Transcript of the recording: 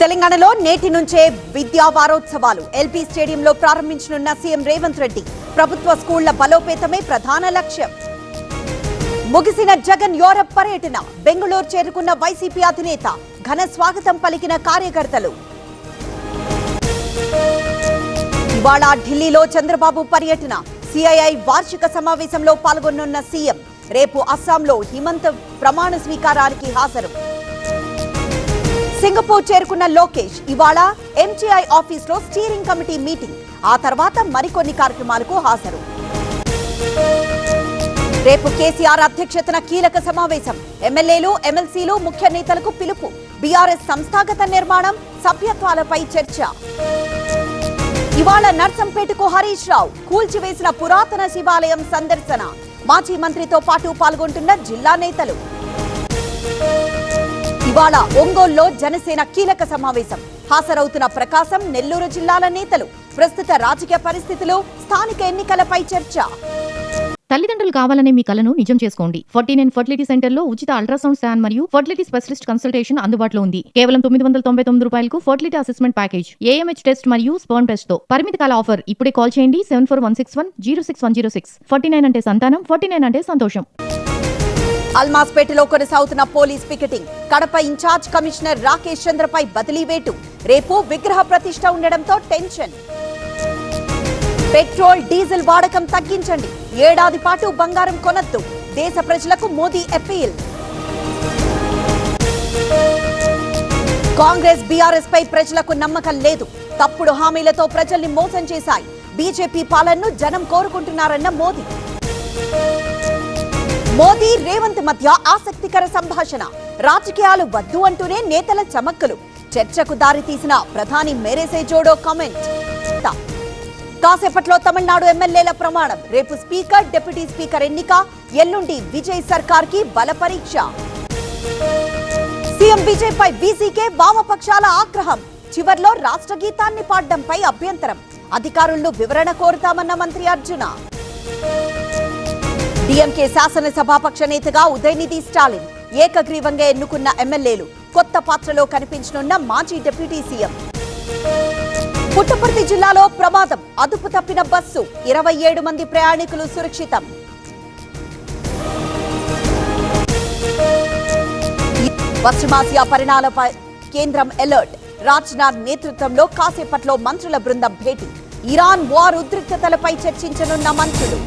తెలంగాణలో నేటి నుంచే విద్యా వారోత్సవాలు ఎల్బీ స్టేడియంలో ప్రారంభించనున్న సీఎం రేవంత్ రెడ్డి. ప్రభుత్వ స్కూళ్ల బలోపేతమే ప్రధాన లక్ష్యం. ముగిసిన జగన్ యూరప్ పర్యటన. బెంగళూరు చేరుకున్న వైసీపీ అధినేత. ఘన స్వాగతం పలికిన కార్యకర్తలు. ఇవాళ ఢిల్లీలో చంద్రబాబు పర్యటన. సిఐఐ వార్షిక సమావేశంలో పాల్గొనున్న సీఎం. రేపు అస్సాంలో హిమంత్ ప్రమాణ స్వీకారానికి హాజరు. సింగపూర్ చేరుకున్న లోకేష్. ఇవాళ ఎంజీఐ ఆఫీస్ లో స్టీరింగ్ కమిటీ మీటింగ్. ఆ తర్వాత మరికొన్ని కార్యక్రమాలకు హాజరు. రేపు కేసీఆర్ అధ్యక్షతన కీలక సమావేశం. ఎమ్మెల్యేలు, ఎమ్మెల్సీలు, ముఖ్య నేతలకు పిలుపు. బీఆర్ఎస్ సంస్థాగత నిర్మాణం, సభ్యత్వాలపై చర్చ. ఇవాళ నర్సంపేటకు హరీష్ రావు. కూల్చివేసిన పురాతన శివాలయం సందర్శన. మాజీ మంత్రితో పాటు పాల్గొంటున్న జిల్లా నేతలు. ఇవాళ ఒంగోలులో జనసేన కీలక సమావేశం. హాజరవుతున్న ప్రకాశం, నెల్లూరు జిల్లాల నేతలు. ప్రస్తుత రాజకీయ పరిస్థితులు, స్థానిక ఎన్నికలపై చర్చ. తల్లిదండ్రులు కావాలనే మీ కలను నిజం చేసుకోండి. 49 ఫర్టిలిటీ సెంటర్లో ఉచిత అల్ట్రాసౌండ్ స్కాన్ మరియు ఫర్టిలిటీ స్పెషలిస్ట్ కన్సల్టేషన్ అందుబాటులో ఉంది. కేవలం 999 రూపాయలకు fertility assessment package, AMH test మరియు స్పర్మ్ టెస్ట్ తో. పరిమితి కాల ఆఫర్. ఇప్పుడే కాల్ చేయండి 7416106106. 49 అంటే సంతానం, 49 అంటే సంతోషం. అల్మాస్పేటలో కొనసాగుతున్న police picketing. Kadapa in charge commissioner Rakesh చంద్రపై బదిలీ వేటు. రేపు విగ్రహ ప్రతిష్ఠ ఉండడంతో టెన్షన్. పెట్రోల్, డీజిల్ వాడకం తగ్గించండి. ఏడాది పాటు బంగారం కొనొద్దు. దేశ ప్రజలకు మోదీ అప్పీల్. కాంగ్రెస్, బీఆర్ఎస్ పై ప్రజలకు నమ్మకం లేదు. తప్పుడు హామీలతో ప్రజల్ని మోసం చేశాయి. బీజేపీ పాలనను జనం కోరుకుంటున్నారన్న మోదీ. మోదీ, రేవంత్ మధ్య ఆసక్తికర సంభాషణ. రాజకీయాలు వద్దు అంటూనే నేతల చమక్కులు. చర్చకు దారితీసిన ప్రధాని మేరేసే జోడో కామెంట్. కాసేపట్లో తమిళనాడు ఎమ్మెల్యేల ప్రమాణం. రేపు స్పీకర్, డిప్యూటీ స్పీకర్ ఎన్నిక. ఎల్లుండి విజయ్ సర్కార్ కి బల పరీక్ష. సీఎం విజయ్ పై బీసీకే వామపక్షాల ఆగ్రహం. చివర్లో రాష్ట్ర గీతాన్ని పాడడంపై అభ్యంతరం. అధికారులను వివరణ కోరుతామన్న మంత్రి అర్జున. డీఎంకే శాసనసభాపక్ష నేతగా ఉదయనిధి స్టాలిన్. ఏకగ్రీవంగా ఎన్నుకున్న ఎమ్మెల్యేలు. కొత్త పాత్రలో కనిపించనున్న మాజీ డిప్యూటీ సీఎం. పుట్టపర్తి జిల్లాలో ప్రమాదం. అదుపు తప్పిన బస్సు. 27 మంది ప్రయాణికులు సురక్షితం. పశ్చిమాసియా పరిణామాలపై కేంద్రం అలర్ట్. రాజ్నాథ్ నేతృత్వంలో కాసేపట్లో మంత్రుల బృందం భేటీ. ఇరాన్ వార్ ఉద్రిక్తతలపై చర్చించనున్న మంత్రులు.